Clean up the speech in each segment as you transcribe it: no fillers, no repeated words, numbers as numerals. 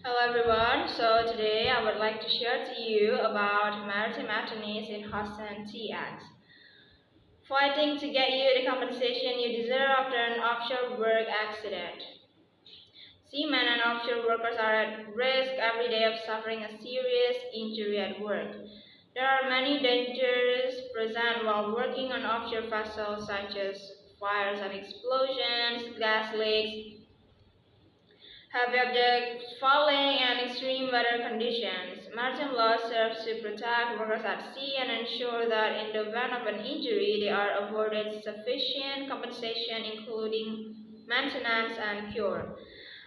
Hello everyone, so today I would like to share to you about maritime attorneys in Hudson Sea Acts. Fighting to get you the compensation you deserve after an offshore work accident. Seamen and offshore workers are at risk every day of suffering a serious injury at work. There are many dangers present while working on offshore vessels such as fires and explosions, gas leaks, heavy objects falling, and extreme weather conditions. Maritime law serves to protect workers at sea and ensure that in the event of an injury, they are afforded sufficient compensation, including maintenance and cure.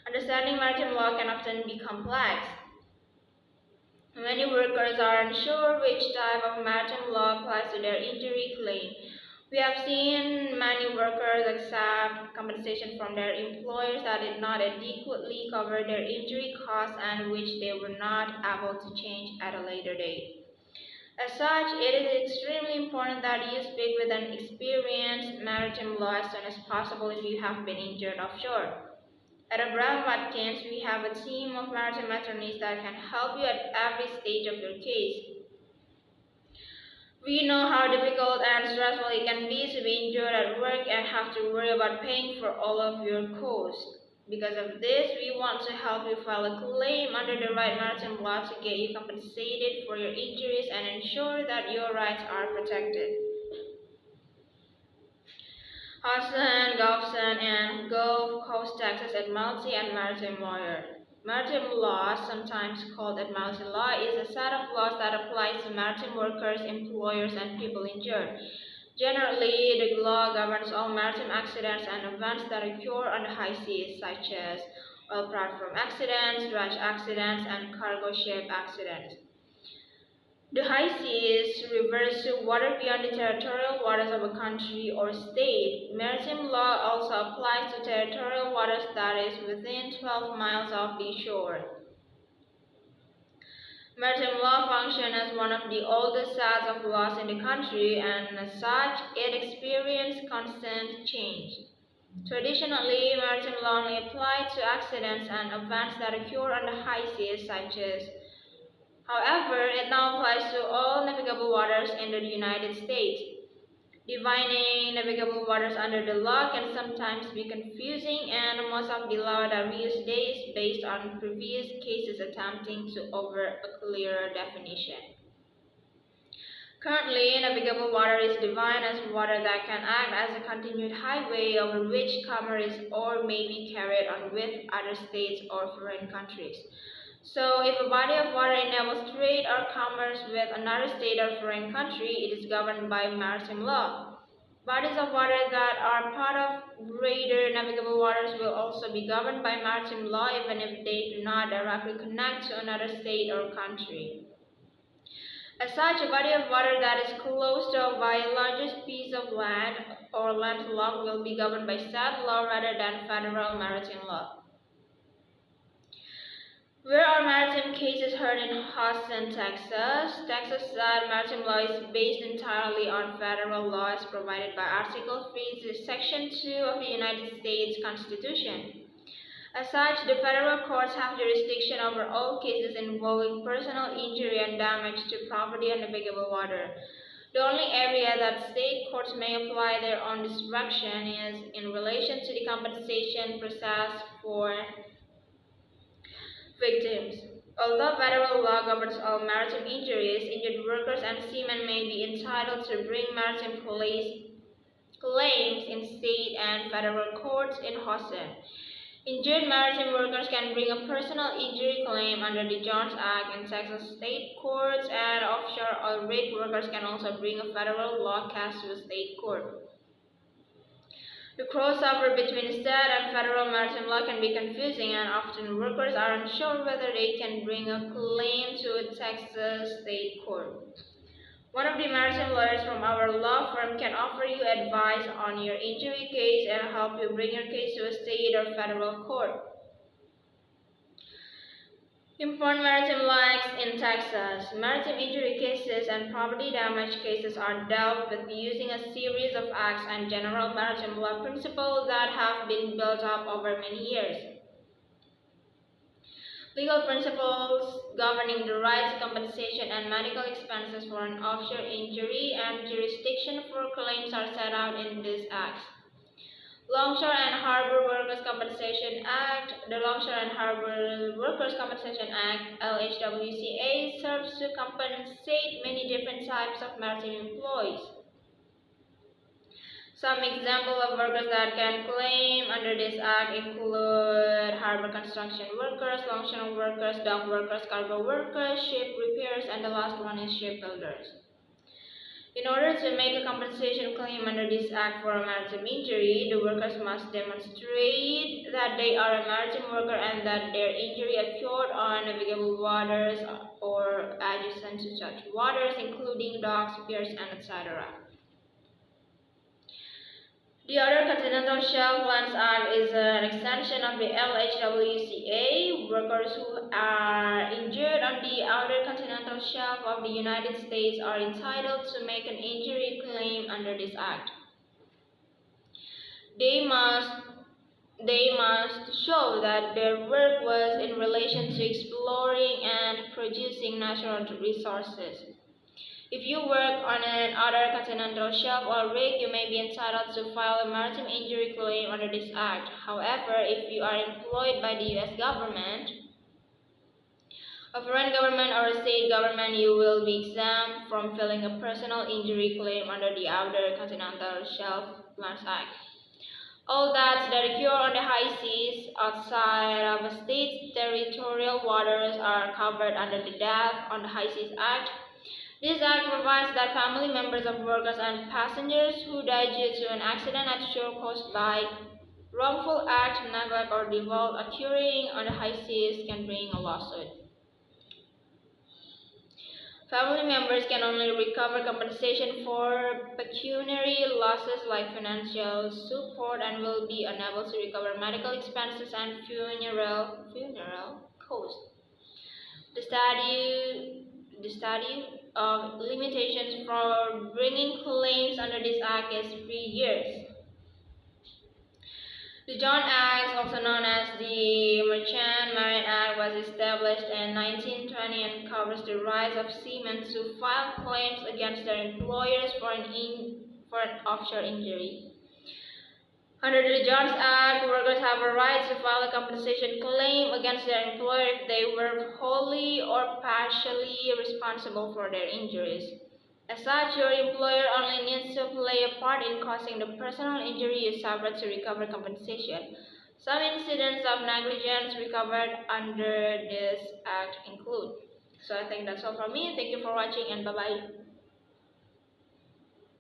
Understanding maritime law can often be complex. Many workers are unsure which type of maritime law applies to their injury claim. We have seen many workers accept compensation from their employers that did not adequately cover their injury costs and which they were not able to change at a later date. As such, it is extremely important that you speak with an experienced maritime law as soon as possible if you have been injured offshore. At Brown Watkins, we have a team of maritime attorneys that can help you at every stage of your case. We know how difficult and stressful it can be to be injured at work and have to worry about paying for all of your costs. Because of this, we want to help you file a claim under the right maritime law to get you compensated for your injuries and ensure that your rights are protected. Hudson, Gulfson, and Gulf Coast Texas Admiralty and Maritime Lawyer. Maritime law, sometimes called admiralty law, is a set of laws that applies to maritime workers, employers, and people injured. Generally, the law governs all maritime accidents and events that occur on the high seas, such as oil platform accidents, dredge accidents, and cargo ship accidents. The high seas refers to water beyond the territorial waters of a country or state. Maritime law also applies to territorial waters that is within 12 miles of the shore. Maritime law functions as one of the oldest sets of laws in the country, and as such, it experienced constant change. Traditionally, maritime law only applied to accidents and events that occur on the high seas, such as However, it now applies to all navigable waters in the United States. Defining navigable waters under the law can sometimes be confusing, and most of the law that we use today is based on previous cases attempting to offer a clearer definition. Currently, navigable water is defined as water that can act as a continued highway over which commerce or may be carried on with other states or foreign countries. So, if a body of water enables trade or commerce with another state or foreign country, it is governed by maritime law. Bodies of water that are part of greater navigable waters will also be governed by maritime law even if they do not directly connect to another state or country. As such, a body of water that is close to a biologist piece of land or landlocked will be governed by state law rather than federal maritime law. Where are maritime cases heard in Houston, Texas? Texas maritime law is based entirely on federal law as provided by Article 3, Section 2 of the United States Constitution. As such, the federal courts have jurisdiction over all cases involving personal injury and damage to property on navigable water. The only area that state courts may apply their own discretion is in relation to the compensation process for victims. Although federal law governs all maritime injuries, injured workers and seamen may be entitled to bring maritime claims in state and federal courts in Houston. Injured maritime workers can bring a personal injury claim under the Jones Act in Texas state courts, and offshore oil rig workers can also bring a federal law case to a state court. The crossover between state and federal maritime law can be confusing, and often workers are unsure whether they can bring a claim to a Texas state court. One of the maritime lawyers from our law firm can offer you advice on your injury case and help you bring your case to a state or federal court. Important maritime law acts in Texas. Maritime injury cases and property damage cases are dealt with using a series of acts and general maritime law principles that have been built up over many years. Legal principles governing the rights, compensation, and medical expenses for an offshore injury and jurisdiction for claims are set out in this Act. Longshore and Harbor Workers' Compensation Act. The Longshore and Harbor Workers' Compensation Act, LHWCA, serves to compensate many different types of maritime employees. Some examples of workers that can claim under this act include harbor construction workers, longshore workers, dock workers, cargo workers, ship repairs, and the last one is shipbuilders. In order to make a compensation claim under this act for a maritime injury, the workers must demonstrate that they are a maritime worker and that their injury occurred on navigable waters or adjacent to such waters, including docks, piers, and etc. The Outer Continental Shelf Lands Act is an extension of the LHWCA. Workers who are injured on the Outer Continental Shelf of the United States are entitled to make an injury claim under this act. They must show that their work was in relation to exploring and producing natural resources. If you work on an outer continental shelf or rig, you may be entitled to file a maritime injury claim under this act. However, if you are employed by the U.S. government, a foreign government, or a state government, you will be exempt from filing a personal injury claim under the Outer Continental Shelf Lands Act. All deaths that occur on the high seas outside of a state's territorial waters are covered under the Death on the High Seas Act. This act provides that family members of workers and passengers who die due to an accident at shore caused by wrongful act, neglect, or default occurring on the high seas can bring a lawsuit. Family members can only recover compensation for pecuniary losses like financial support and will be unable to recover medical expenses and funeral costs. The statute of limitations for bringing claims under this act is 3 years. The John Act, also known as the Merchant Marine Act, was established in 1920 and covers the rights of seamen to file claims against their employers for an offshore injury. Under the Jones Act, workers have a right to file a compensation claim against their employer if they were wholly or partially responsible for their injuries. As such, your employer only needs to play a part in causing the personal injury you suffered to recover compensation. Some incidents of negligence recovered under this act include. So I think that's all from me. Thank you for watching and bye-bye.